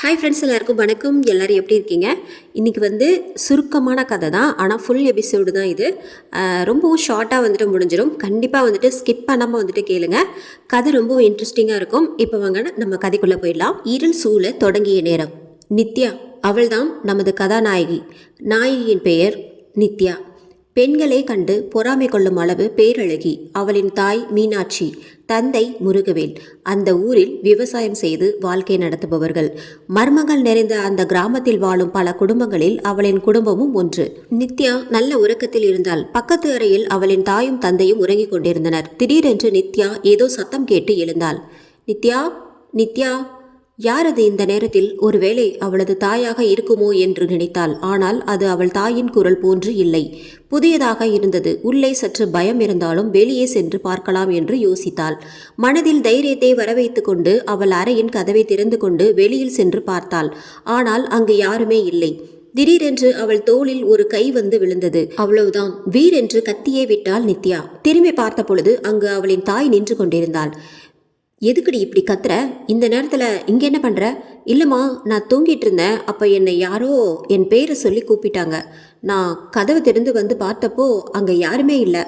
Hi friends, எல்லாருக்கும் வணக்கம். எல்லோரும் எப்படி இருக்கீங்க? இன்றைக்கி சுருக்கமான கதை தான், ஆனால் ஃபுல் எபிசோடு தான் இது. ரொம்பவும் ஷார்ட்டாக முடிஞ்சிடும். கண்டிப்பாக ஸ்கிப் பண்ணாமல் கேளுங்க. கதை ரொம்பவும் இன்ட்ரெஸ்டிங்காக இருக்கும். இப்போ வாங்க நம்ம கதைக்குள்ளே போயிடலாம். இருள் சூழ தொடங்கிய நேரம். நித்யா, அவள்தான் நமது கதாநாயகி. நாயகியின் பெயர் நித்யா. பெண்களை கண்டு பொறாமை கொள்ளும் அளவு பேரழகி. அவளின் தாய் மீனாட்சி, தந்தை முருகவேல். அந்த ஊரில் விவசாயம் செய்து வாழ்க்கை நடத்துபவர்கள். மர்மங்கள் நிறைந்த அந்த கிராமத்தில் வாழும் பல குடும்பங்களில் அவளின் குடும்பமும் ஒன்று. நித்யா நல்ல உறக்கத்தில் இருந்தால். பக்கத்து அறையில் அவளின் தாயும் தந்தையும் உறங்கிக் கொண்டிருந்தனர். திடீரென்று நித்யா ஏதோ சத்தம் கேட்டு எழுந்தாள். நித்யா, நித்யா, யார் அது இந்த நேரத்தில்? ஒருவேளை அவளது தாயாக இருக்குமோ என்று நினைத்தாள். ஆனால் அது அவள் தாயின் குரல் போன்று இல்லை. புதியதாக இருந்தது. உள்ளே சற்று பயம் இருந்தாலும் வெளியே சென்று பார்க்கலாம் என்று யோசித்தாள். மனதில் தைரியத்தை வரவைத்து கொண்டு அவள் அறையின் கதவை திறந்து கொண்டு வெளியில் சென்று பார்த்தாள். ஆனால் அங்கு யாருமே இல்லை. திடீரென்று அவள் தோளில் ஒரு கை விழுந்தது. அவ்வளவுதான். வீரென்று கத்தியே விட்டாள் நித்யா. திரும்பி பார்த்த பொழுது அங்கு அவளின் தாய் நின்று கொண்டிருந்தாள். எதுக்குடி இப்படி கத்துற? இந்த நேரத்தில் இங்கே என்ன பண்ணுற? இல்லைம்மா, நான் தூங்கிட்டு இருந்தேன். அப்போ என்னை யாரோ என் பேரை சொல்லி கூப்பிட்டாங்க. நான் கதவை திறந்து பார்த்தப்போ அங்கே யாருமே இல்லை.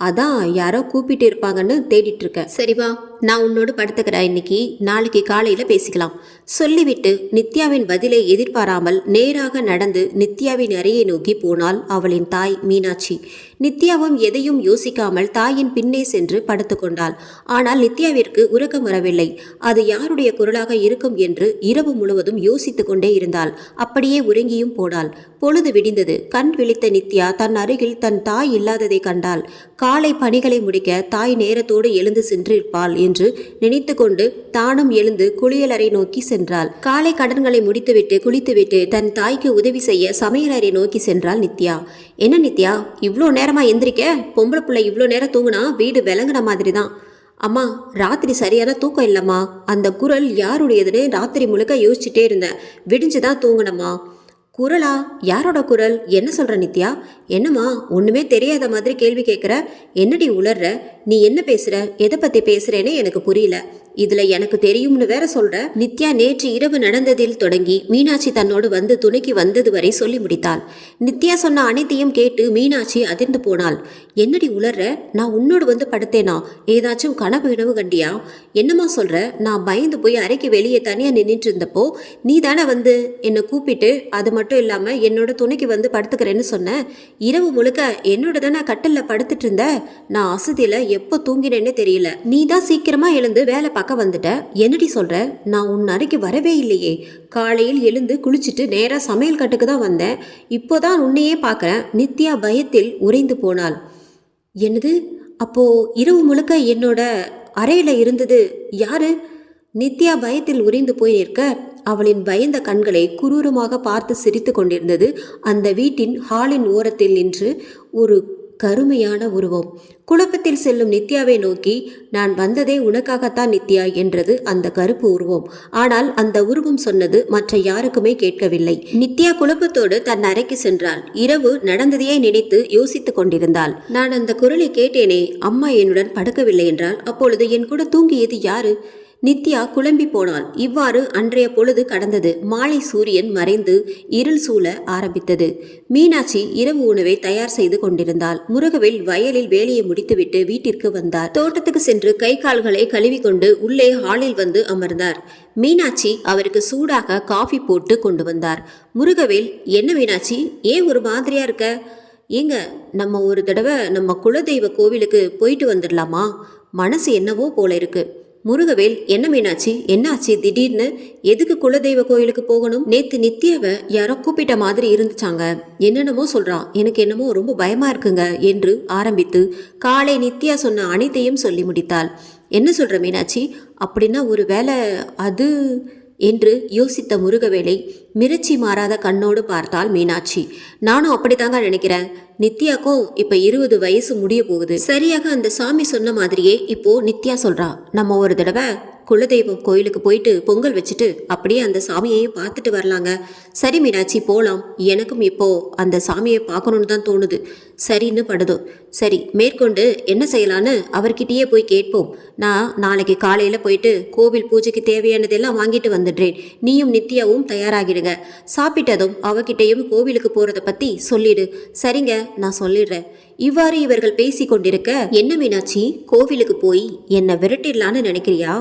அதான் யாரோ கூப்பிட்டு இருப்பாங்கன்னு தேடிட்டு இருக்கேன். சரிவா, நான் உன்னோடு படுத்துக்கிறேன். இன்னைக்கு நாளைக்கு காலையில் பேசிக்கலாம் சொல்லிவிட்டு நித்யாவின் பதிலை எதிர்பாராமல் நேராக நடந்து நித்யாவின் அறையை நோக்கி போனாள் அவளின் தாய் மீனாட்சி. நித்யாவும் எதையும் யோசிக்காமல் தாயின் பின்னே சென்று படுத்து கொண்டாள். ஆனால் நித்யாவிற்கு உறக்கம் வரவில்லை. அது யாருடைய குரலாக இருக்கும் என்று இரவு முழுவதும் யோசித்து கொண்டே இருந்தாள். அப்படியே உறங்கியும் போனாள். பொழுது விடிந்தது. கண் விழித்த நித்யா தன் அருகில் தன் தாய் இல்லாததை கண்டாள். காலை பணிகளை முடிக்க தாய் நேரத்தோடு எழுந்து சென்றிருப்பாள் என்று நினைத்து கொண்டு தானும் எழுந்து குளியலறை நோக்கி சென்றாள். காலை கடன்களை முடித்துவிட்டு குளித்துவிட்டு தன் தாய்க்கு உதவி செய்ய சமையலறை நோக்கி சென்றாள் நித்யா. என்ன நித்யா, இவ்வளோ நேரமா எந்திரிக்க? பொம்பளை பிள்ளை இவ்வளோ நேரம் தூங்குனா வீடு விளங்குன மாதிரி தான். அம்மா, ராத்திரி சரியான தூக்கம் இல்லைம்மா. அந்த குரல் யாருடையதுன்னு ராத்திரி முழுக்க யோசிச்சுட்டே இருந்தேன். விடிஞ்சுதான் தூங்கினம்மா. குரலா? யாரோட குரல்? என்ன சொல்ற நித்யா? என்னம்மா, ஒண்ணுமே தெரியாத மாதிரி கேள்வி கேட்குற? என்னடி உளர்ற? நீ என்ன பேசுற? எதை பத்தி பேசுறேன்னு எனக்கு புரியல. இதுல எனக்கு தெரியும்னு வேற சொல்ற. நித்யா நேற்று இரவு நடந்ததில் தொடங்கி மீனாட்சி தன்னோடு துணைக்கு வந்தது வரை சொல்லி முடித்தாள். நித்யா சொன்ன அனைத்தையும் கேட்டு மீனாட்சி அதிர்ந்து போனாள். என்னடி உளர்ற? நான் உன்னோடு படுத்தேனா? ஏதாச்சும் கனவு கண்டியா? என்னம்மா சொல்ற? நான் பயந்து போய் அறைக்கு வெளியே தனியா நின்றுட்டு இருந்தப்போ நீ தானே என்னை கூப்பிட்டு அது மட்டும் இல்லாம என்னோட துணைக்கு படுத்துக்கிறேன்னு சொன்ன. இரவு முழுக்க என்னோட தானே கட்டில்ல படுத்துட்டு இருந்த. நான் அசதியில எப்போ தூங்கினேன்னு தெரியல. நீ தான் சீக்கிரமா எழுந்து வேலை பார்க்க வந்துட்ட. என்னடி சொல்ற? நான் உன் அறைக்கு வரவே இல்லையே. காலையில் எழுந்து குளிச்சுட்டு நேரா சமையல் கட்டுக்கு தான் வந்தேன். இப்போதான் உன்னையே பார்க்கறேன். நித்யா பயத்தில் உறைந்து போனாள். என்னது? அப்போ இரவு முழுக்க என்னோட அறையில இருந்தது யாரு? நித்யா பயத்தில் உறைந்து போய் நிற்க அவளின் பயந்த கண்களை குரூரமாக பார்த்து சிரித்து கொண்டிருந்தது அந்த வீட்டின் ஹாலின் ஓரத்தில் நின்று ஒரு கருமையான உருவம். குழப்பத்தில் செல்லும் நித்யாவை நோக்கி, நான் வந்ததே உனக்காகத்தான் நித்யா என்றது அந்த கருப்பு உருவம். ஆனால் அந்த உருவம் சொன்னது மற்ற யாருக்குமே கேட்கவில்லை. நித்யா குழப்பத்தோடு தன் அறைக்கு சென்றாள். இரவு நடந்ததையே நினைத்து யோசித்துக் கொண்டிருந்தாள். நான் அந்த குரலை கேட்டேனே, அம்மா என்னுடன் படுக்கவில்லை என்றால் அப்பொழுது என் கூட தூங்கியது யாரு? நித்யா குழம்பி போனாள். இவ்வாறு அன்றைய பொழுது கடந்தது. மாலை சூரியன் மறைந்து இருள் சூழ ஆரம்பித்தது. மீனாட்சி இரவு உணவை தயார் செய்து கொண்டிருந்தாள். முருகவேல் வயலில் வேலையை முடித்துவிட்டு வீட்டிற்கு வந்தார். தோட்டத்துக்கு சென்று கை கால்களை கழுவி கொண்டு உள்ளே ஹாலில் அமர்ந்தார். மீனாட்சி அவருக்கு சூடாக காஃபி போட்டு கொண்டு வந்தார். முருகவேல், என்ன மீனாட்சி, ஏன் ஒரு மாதிரியா இருக்க? ஏங்க, நம்ம ஒரு தடவை நம்ம குலதெய்வ கோவிலுக்கு போயிட்டு வந்துடலாமா? மனசு என்னவோ போல இருக்கு. முருகவேல், என்ன மீனாட்சி, என்னாச்சு திடீர்னு? எதுக்கு குலதெய்வ கோயிலுக்கு போகணும்? நேத்து நித்யாவை யாரோ கூப்பிட்ட மாதிரி இருந்துச்சாங்க. என்னென்னமோ சொல்றான். எனக்கு என்னமோ ரொம்ப பயமா இருக்குங்க என்று ஆரம்பித்து காலை நித்யா சொன்ன அனைத்தையும் சொல்லி முடித்தாள். என்ன சொல்ற மீனாட்சி? அப்படின்னா ஒரு வேளை அது என்று யோசித்த முருகவேலை மிரட்சி மாறாத கண்ணோடு பார்த்தாள் மீனாட்சி. நானும் அப்படித்தாங்க நினைக்கிறேன். நித்யாக்கும் இப்ப 20 வயசு முடிய போகுது. சரியாக அந்த சாமி சொன்ன மாதிரியே இப்போ நித்யா சொல்றா, நம்ம ஒரு தடவை குலதெய்வம் கோயிலுக்கு போயிட்டு பொங்கல் வச்சுட்டு அப்படியே அந்த சாமியையும் பார்த்துட்டு வரலாங்க. சரி மீனாட்சி, போகலாம். எனக்கும் இப்போ அந்த சாமியை பார்க்கணுன்னு தான் தோணுது. சரின்னு படுதோ. சரி, மேற்கொண்டு என்ன செய்யலான்னு அவர்கிட்டயே போய் கேட்போம். நான் நாளைக்கு காலையில் போயிட்டு கோவில் பூஜைக்கு தேவையானதெல்லாம் வாங்கிட்டு வந்துடுறேன். நீயும் நித்யாவும் தயாராகிடுங்க. சாப்பிட்டதும் அவகிட்டையும் கோவிலுக்கு போகிறத பற்றி சொல்லிடு. சரிங்க, நான் சொல்லிடுறேன். இவ்வாறு இவர்கள் பேசி கொண்டிருக்க, என்ன மீனாட்சி, கோவிலுக்கு போய் என்னை விரட்டிடலான்னு நினைக்கிறியா?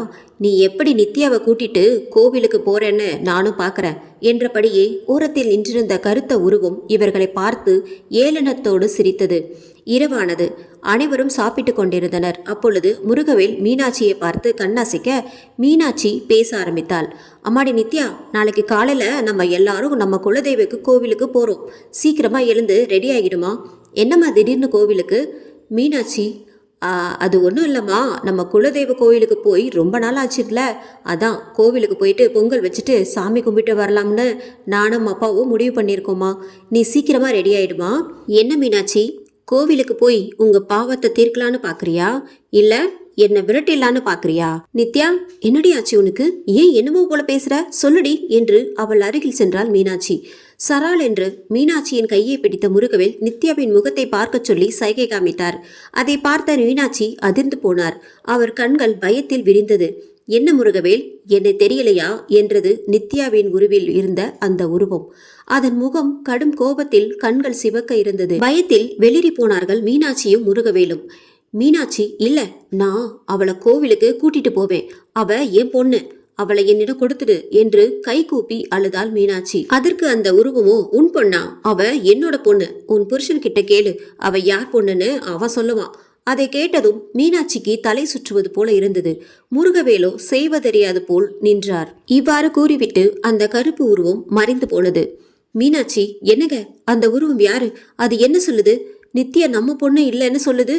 நீ எப்படி நித்யாவை கூட்டிட்டு கோவிலுக்கு போறேன்னு நானும் பார்க்குறேன் என்றபடியே ஓரத்தில் நின்றிருந்த கருத்த உருவம் இவர்களை பார்த்து ஏளனத்தோடு சிரித்தது. இரவானது. அனைவரும் சாப்பிட்டு கொண்டிருந்தனர். அப்பொழுது முருகவேல் மீனாட்சியை பார்த்து கண்ணாசிக்க மீனாட்சி பேச ஆரம்பித்தாள். அம்மாடி நித்யா, நாளைக்கு காலையில் நம்ம எல்லாரும் நம்ம குலதெய்வக்கு கோவிலுக்கு போகிறோம். சீக்கிரமாக எழுந்து ரெடி ஆகிடுமா? என்னம்மா திடீர்னு கோவிலுக்கு? மீனாட்சி, அது ஒன்றும் இல்லைம்மா, நம்ம குலதெய்வ கோவிலுக்கு போய் ரொம்ப நாள் ஆச்சுல, அதான் கோவிலுக்கு போயிட்டு பொங்கல் வச்சுட்டு சாமி கும்பிட்டு வரலாம்னு நானும் அப்பாவும் முடிவு பண்ணியிருக்கோம்மா. நீ சீக்கிரமாக ரெடி ஆகிடுமா? என்ன மீனாட்சி, கோவிலுக்கு போய் உங்கள் பாவத்தை தீர்க்கலான்னு பார்க்குறியா, இல்லை என்னை விரட்டிடலான்னு பார்க்குறியா? நித்யா, என்னடி ஆச்சு உனக்கு? ஏன் என்னமோ போல பேசுகிற? சொல்லுடி என்று அவள் அருகில் சென்றாள் மீனாட்சி. சரால் என்று மீனாட்சியின் கையை பிடித்த முருகவேல் நித்யாவின் முகத்தை பார்க்க சொல்லி சைகை காமித்தார். அதை பார்த்த மீனாட்சி அதிர்ந்து போனார். அவர் கண்கள் பயத்தில் விரிந்தது. என்ன முருகவேல், என்னை தெரியலையா என்றது நித்யாவின் உருவில் இருந்த அந்த உருவம். அதன் முகம் கடும் கோபத்தில் கண்கள் சிவக்க இருந்தது. பயத்தில் வெளிரி போனார்கள் மீனாட்சியும் முருகவேலும். மீனாட்சி, இல்ல, நான் அவளை கோவிலுக்கு கூட்டிட்டு போவேன். அவ என் பொண்ணு, அவளை என்னிடம் கொடுத்துடு என்று கை கூப்பி அழுதாள் மீனாட்சி. அதற்கு அந்த உருவமோ, உன் பொண்ணா? அவ என்னோட பொண்ணு. உன் புருஷன்கிட்ட கேளு, அவ யார் பொண்ணுன்னு அவ சொல்லுவான். அதை கேட்டதும் மீனாட்சிக்கு தலை சுற்றுவது போல இருந்தது. முருகவேலோ செய்வதறியாது போல் நின்றார். இவ்வாறு கூறிவிட்டு அந்த கருப்பு உருவம் மறைந்து போனது. மீனாட்சி, என்னங்க, அந்த உருவம் யாரு? அது என்ன சொல்லுது? நித்யா நம்ம பொண்ணு இல்லைன்னு சொல்லுது.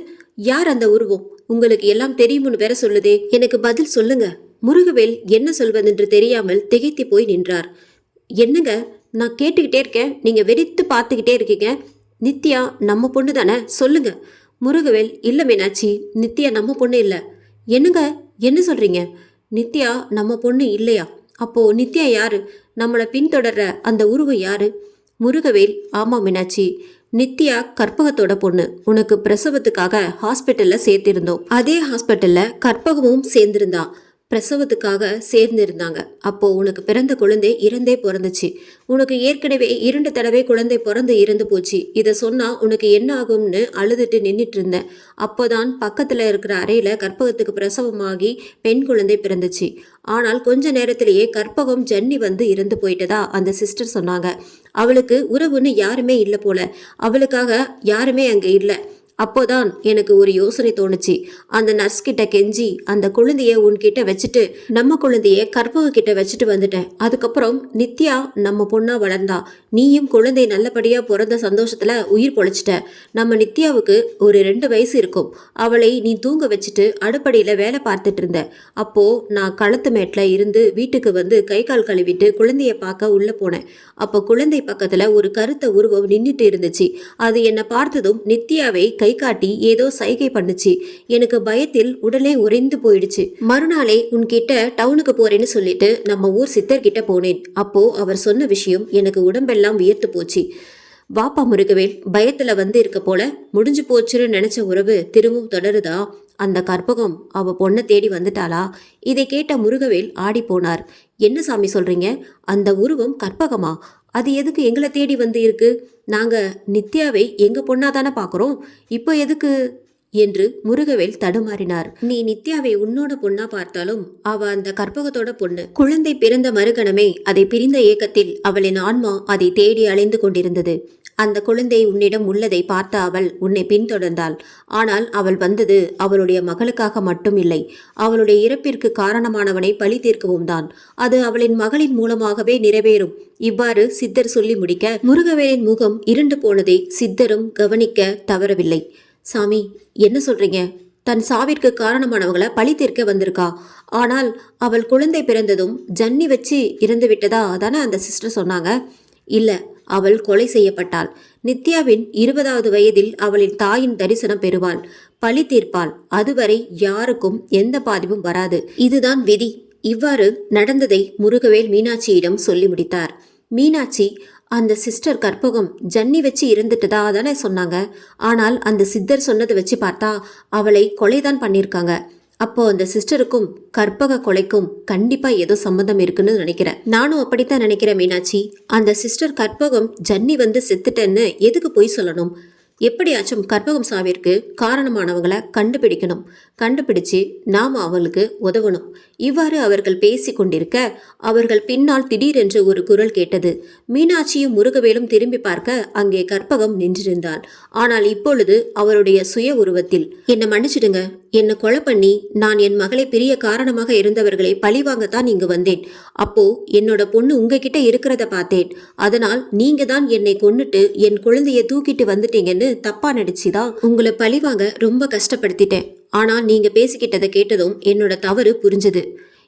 யார் அந்த உருவம்? உங்களுக்கு எல்லாம் தெரியும்னு வேற சொல்லுதே. எனக்கு பதில் சொல்லுங்க. முருகவேல் என்ன சொல்வதென்று தெரியாமல் திகைத்து போய் நின்றார். என்னங்க, நான் கேட்டுக்கிட்டே இருக்கேன், நீங்க வெறித்து பார்த்துக்கிட்டே இருக்கீங்க. நித்யா நம்ம பொண்ணு தானே, சொல்லுங்க. முருகவேல், இல்லை மீனாட்சி, நித்யா நம்ம பொண்ணு இல்லை. என்னங்க, என்ன சொல்றீங்க? நித்யா நம்ம பொண்ணு இல்லையா? அப்போ நித்யா யாரு? நம்மளை பின்தொடர்ற அந்த உருவம் யாரு? முருகவேல், ஆமா மீனாட்சி, நித்யா கற்பகத்தோட பொண்ணு. உனக்கு பிரசவத்துக்காக ஹாஸ்பிட்டல்ல சேர்த்திருந்தோம். அதே ஹாஸ்பிட்டல்ல கற்பகமும் சேர்ந்திருந்தா. பிரசவத்துக்காக சேர்ந்திருந்தாங்க. அப்போ உனக்கு பிறந்த குழந்தை இறந்தே பிறந்துச்சு. உனக்கு ஏற்கனவே 2 தடவை குழந்தை பிறந்து இறந்து போச்சு. இதை சொன்னா உனக்கு என்ன ஆகும்னு அழுதுட்டு நின்றுட்டு இருந்தேன். அப்போதான் பக்கத்துல இருக்கிற அறையில கற்பகத்துக்கு பிரசவமாகி பெண் குழந்தை பிறந்துச்சு. ஆனால் கொஞ்ச நேரத்திலேயே கற்பகம் ஜன்னி வந்து இறந்து போயிட்டதா அந்த சிஸ்டர் சொன்னாங்க. அவளுக்கு உறவுன்னு யாருமே இல்லை போல. அவளுக்காக யாருமே அங்கே இல்லை. அப்போதான் எனக்கு ஒரு யோசனை தோணுச்சு. அந்த நர்ஸ் கிட்ட கெஞ்சி அந்த குழந்தைய உன்கிட்ட வச்சுட்டு நம்ம குழந்தைய கற்பக கிட்ட வச்சுட்டு வந்துட்டேன். அதுக்கப்புறம் நித்யா நம்ம பொண்ணா வளர்ந்தா. நீயும் குழந்தை நல்லபடியா பிறந்த சந்தோஷத்துல உயிர் பொழைச்சிட்ட. நம்ம நித்யாவுக்கு ஒரு 2 வயசு இருக்கும். அவளை நீ தூங்க வச்சுட்டு அடுப்படியில வேலை பார்த்துட்டு இருந்த. அப்போ நான் களத்து மேட்ல இருந்து வீட்டுக்கு வந்து கை கால் கழுவிட்டு குழந்தைய பார்க்க உள்ள போனேன். அப்போ குழந்தை பக்கத்துல ஒரு கருத்த உருவம் நின்றுட்டு இருந்துச்சு. அது என்னை பார்த்ததும் நித்யாவை கை காட்டி ஏதோ சைகை பண்ணுச்சு. எனக்கு பயத்தில் உடனே உறைந்து போயிடுச்சு. மறுநாளே உன்கிட்ட டவுனுக்கு போறேன்னு சொல்லிட்டு நம்ம ஊர் சித்தர்கிட்ட போனேன். அப்போ அவர் சொன்ன விஷயம் எனக்கு உடம்பெல்லாம் வியர்த்து போச்சு. வாப்பா முருகவேல், பயத்துல வந்து இருக்க போல. முடிஞ்சு போச்சுன்னு நினைச்ச உறவு திரும்பவும் தொடருதா? அந்த கற்பகம் அவ பொண்ணை தேடி வந்துட்டாளா? இதை கேட்ட முருகவேல் ஆடி போனார். என்ன சாமி சொல்றீங்க? அந்த உருவம் கற்பகமா? அது எதுக்கு எங்களை தேடி வந்து இருக்கு? நாங்க நித்யாவை எங்க பொண்ணா தானே பார்க்குறோம். இப்போ எதுக்கு என்று முருகவேல் தடுமாறினார். நீ நித்யாவை உன்னோட பொண்ணா பார்த்தாலும் அவ அந்த கற்பகத்தோட பொண்ணு. குழந்தை பிறந்த மறுகணமே அதை பிரிந்த ஏக்கத்தில் அவளின் ஆன்மா அதை தேடி அலைந்து கொண்டிருந்தது. அந்த குழந்தை உன்னிடம் உள்ளதை பார்த்த அவள் உன்னை பின்தொடர்ந்தாள். ஆனால் அவள் வந்தது அவளுடைய மகளுக்காக மட்டும் இல்லை, அவளுடைய இறப்பிற்கு காரணமானவனை பழி தீர்க்கவும் தான். அது அவளின் மகளின் மூலமாகவே நிறைவேறும். இவ்வாறு சித்தர் சொல்லி முடிக்க முருகவேலின் முகம் இருண்டு போனதை சித்தரும் கவனிக்க தவறவில்லை. சாமி, என்ன சொல்றீங்க? தன் சாவிற்கு காரணமானவங்களை பழி தீர்க்க வந்திருக்கா. ஆனால் அவள் குழந்தை பிறந்ததும் ஜன்னி வச்சு இறந்து விட்டதா தானே அந்த சிஸ்டர் சொன்னாங்க. இல்ல, அவள் கொலை செய்யப்பட்டாள். நித்யாவின் 20வது வயதில் அவளின் தாயின் தரிசனம் பெறுவாள். பழி தீர்ப்பாள். அதுவரை யாருக்கும் எந்த பாதிப்பும் வராது. இதுதான் விதி. இவ்வாறு நடந்ததை முருகவேல் மீனாட்சியிடம் சொல்லி முடித்தார். மீனாட்சி, அந்த சிஸ்டர் கற்பகம் ஜன்னி வச்சு இருந்துட்டதா தானே சொன்னாங்க. ஆனால் அந்த சித்தர் சொன்னதை வச்சு பார்த்தா அவளை கொலைதான் பண்ணியிருக்காங்க. அப்போ அந்த சிஸ்டருக்கும் கற்பக கொலைக்கும் கண்டிப்பா ஏதோ சம்மந்தம் இருக்குன்னு நினைக்கிறேன். நானும் அப்படித்தான் நினைக்கிறேன் மீனாட்சி. அந்த சிஸ்டர் கற்பகம் ஜன்னி வந்து செத்துட்டேன்னு எதுக்கு பொய் சொல்லணும்? எப்படியாச்சும் கற்பகம் சாவிற்கு காரணமானவங்களை கண்டுபிடிக்கணும். கண்டுபிடிச்சு நாம் அவளுக்கு உதவணும். இவ்வாறு அவர்கள் பேசி கொண்டிருக்க அவர்கள் பின்னால் திடீரென்று ஒரு குரல் கேட்டது. மீனாட்சியும் முருகவேலும் திரும்பி பார்க்க அங்கே கற்பகம் நின்றிருந்தாள். ஆனால் இப்பொழுது அவருடைய சுய உருவத்தில். என்னை மன்னிச்சிடுங்க, என்னை கொலை பண்ணி நான் என் மகளை பிரிய காரணமாக இருந்தவர்களை பழிவாங்கத்தான் இங்கு வந்தேன். அப்போ என்னோட பொண்ணு உங்ககிட்ட இருக்கிறத பார்த்தேன். அதனால் நீங்க தான் என்னை கொன்னுட்டு என் குழந்தைய தூக்கிட்டு வந்துட்டீங்கன்னு தப்பா நடிச்சுதான் உங்களை பழிவாங்க ரொம்ப கஷ்டப்படுத்திட்டேன். ஆனால் நீங்க பேசிக்கிட்டதை கேட்டதும் என்னோட தவறு புரிஞ்சுது.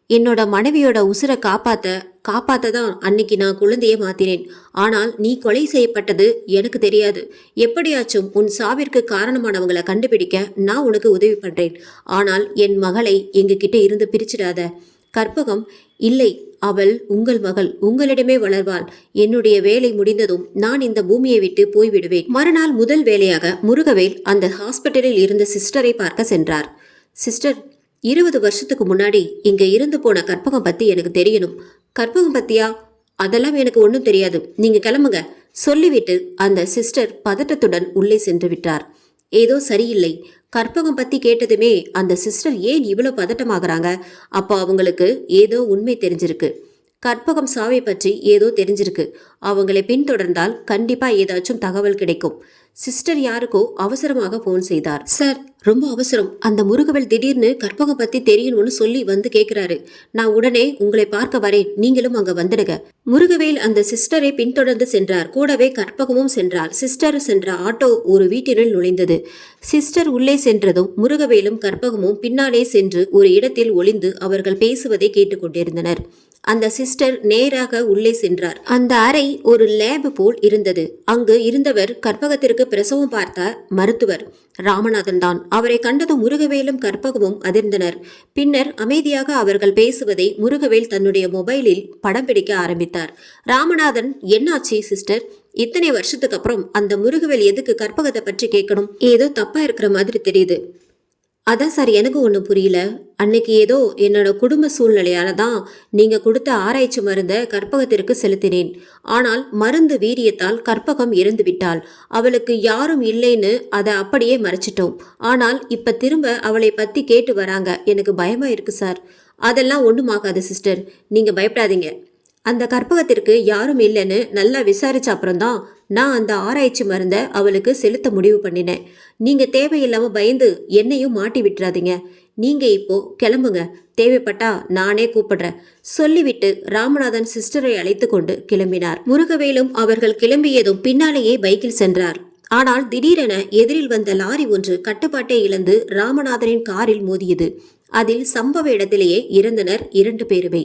என்னோட மனைவியோட உசுரை காப்பாத்த தான் அன்னைக்கு நான் குழந்தைய மாத்தினேன். ஆனால் நீ கொலை செய்யப்பட்டது எனக்கு தெரியாது. எப்படியாச்சும் உன் சாவிற்கு காரணமானவங்களை கண்டுபிடிக்க நான் உனக்கு உதவி பண்றேன். ஆனால் என் மகளை எங்ககிட்ட இருந்து பிரிச்சிடாத. கற்பகம், இல்லை, அவள் உங்கள் மகள், உங்களிடமே வளர்வாள். என்னுடைய வேலை முடிந்ததும் நான் இந்த பூமியை விட்டு போய்விடுவேன். மறுநாள் முதல் வேலையாக முருகவேல் அந்த ஹாஸ்பிட்டலில் இருந்த சிஸ்டரை பார்க்க சென்றார். சிஸ்டர், 20 வருஷத்துக்கு முன்னாடி இங்க இருந்து போன கற்பகம் பத்தி எனக்கு தெரியணும். கற்பகம் பத்தியா? அதெல்லாம் எனக்கு ஒன்றும் தெரியாது, நீங்க கிளம்புங்க சொல்லிவிட்டு அந்த சிஸ்டர் பதட்டத்துடன் உள்ளே சென்று விட்டார். ஏதோ சரியில்லை. கற்பகம் பத்தி கேட்டதுமே அந்த சிஸ்டர் ஏன் இவ்வளவு பதட்டமாகறாங்க? அப்போ அவங்களுக்கு ஏதோ உண்மை தெரிஞ்சிருக்கு. கற்பகம் சாவை பற்றி ஏதோ தெரிஞ்சிருக்கு. அவங்களை பின்தொடர்ந்தால் கண்டிப்பா ஏதாச்சும் தகவல் கிடைக்கும். சிஸ்டர் யாருக்கோ அவசரமாக போன் செய்தார். சார், ரொம்ப அவசரம். அந்த முருகவேல் திடீர்னு கற்பகம் பத்தி தெரியணும்னு சொல்லி வந்து கேட்கிறாரு. நான் உடனே உங்களை பார்க்க வரேன், நீங்களும் அங்க வந்துடுங்க. முருகவேல் அந்த சிஸ்டரை பின்தொடர்ந்து சென்றார். கூடவே கற்பகமும் சென்றார். சிஸ்டர் சென்ற ஆட்டோ ஒரு வீட்டினுள் நுழைந்தது. சிஸ்டர் உள்ளே சென்றதும் முருகவேலும் கற்பகமும் பின்னாலே சென்று ஒரு இடத்தில் ஒளிந்து அவர்கள் பேசுவதை கேட்டுக்கொண்டிருந்தனர். அந்த சிஸ்டர் நேராக உள்ளே சென்றார். அந்த அறை ஒரு லேப் போல் இருந்தது. அங்கு இருந்தவர் கற்பகத்திற்கு பிரசவம் பார்த்த மருத்துவர் ராமநாதன் தான். அவரை கண்டதும் முருகவேலும் கற்பகமும் அதிர்ந்தனர். பின்னர் அமைதியாக அவர்கள் பேசுவதை முருகவேல் தன்னுடைய மொபைலில் படம் பிடிக்க ஆரம்பித்தார். ராமநாதன், என்னாச்சு சிஸ்டர்? இத்தனை வருஷத்துக்கு அப்புறம் அந்த முருகவேல் எதுக்கு கற்பகத்தை பற்றி கேட்கணும்? ஏதோ தப்பா இருக்கிற மாதிரி தெரியுது. அதான் சார், எனக்கு ஒன்றும் புரியல. அன்னைக்கு ஏதோ என்னோட குடும்ப சூழ்நிலையால தான் நீங்க கொடுத்த ஆராய்ச்சி மருந்தை கற்பகத்திற்கு செலுத்தினேன். ஆனால் மருந்து வீரியத்தால் கற்பகம் இறந்து விட்டாள். அவளுக்கு யாரும் இல்லைன்னு அதை அப்படியே மறைச்சிட்டோம். ஆனால் இப்ப திரும்ப அவளை பத்தி கேட்டு வராங்க. எனக்கு பயமா இருக்கு சார். அதெல்லாம் ஒன்றும் ஆகாது சிஸ்டர், நீங்க பயப்படாதீங்க. அந்த கற்பகத்திற்கு யாரும் இல்லைன்னு நல்லா விசாரிச்ச அப்புறம்தான் நான் அந்த ஆராய்ச்சி மருந்தை அவளுக்கு செலுத்த முடிவு பண்ணினேன். நீங்க தேவையில்லாம பயந்து என்னையும் மாட்டி விட்டுறாதீங்க. நீங்க இப்போ கிளம்புங்க, தேவைப்பட்டா நானே கூப்பிடுறேன் சொல்லிவிட்டு ராமநாதன் சிஸ்டரை அழைத்து கொண்டு கிளம்பினார். முருகவேலும் அவர்கள் கிளம்பியதும் பின்னாலேயே பைக்கில் சென்றார். ஆனால் திடீரென எதிரில் வந்த லாரி ஒன்று கட்டுப்பாட்டை இழந்து ராமநாதனின் காரில் மோதியது. அதில் சம்பவ இடத்திலேயே இறந்தனர் 2 பேருமே.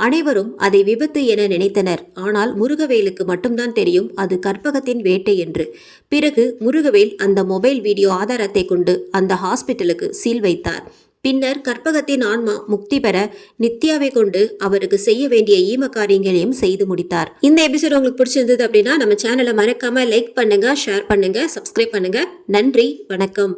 அனைவரும் அதை விபத்து என நினைத்தனர். ஆனால் முருகவேலுக்கு மட்டும்தான் தெரியும் அது கற்பகத்தின் வேட்டை என்று. பிறகு முருகவேல் அந்த மொபைல் வீடியோ ஆதாரத்தை கொண்டு அந்த ஹாஸ்பிட்டலுக்கு சீல் வைத்தார். பின்னர் கற்பகத்தின் ஆன்மா முக்தி பெற நித்யாவை கொண்டு அவருக்கு செய்ய வேண்டிய ஈம காரியங்களையும் செய்து முடித்தார். இந்த எபிசோட் உங்களுக்கு பிடிச்சிருந்தது அப்படின்னா நம்ம சேனலை மறக்காம லைக் பண்ணுங்க, ஷேர் பண்ணுங்க, சப்ஸ்கிரைப் பண்ணுங்க. நன்றி, வணக்கம்.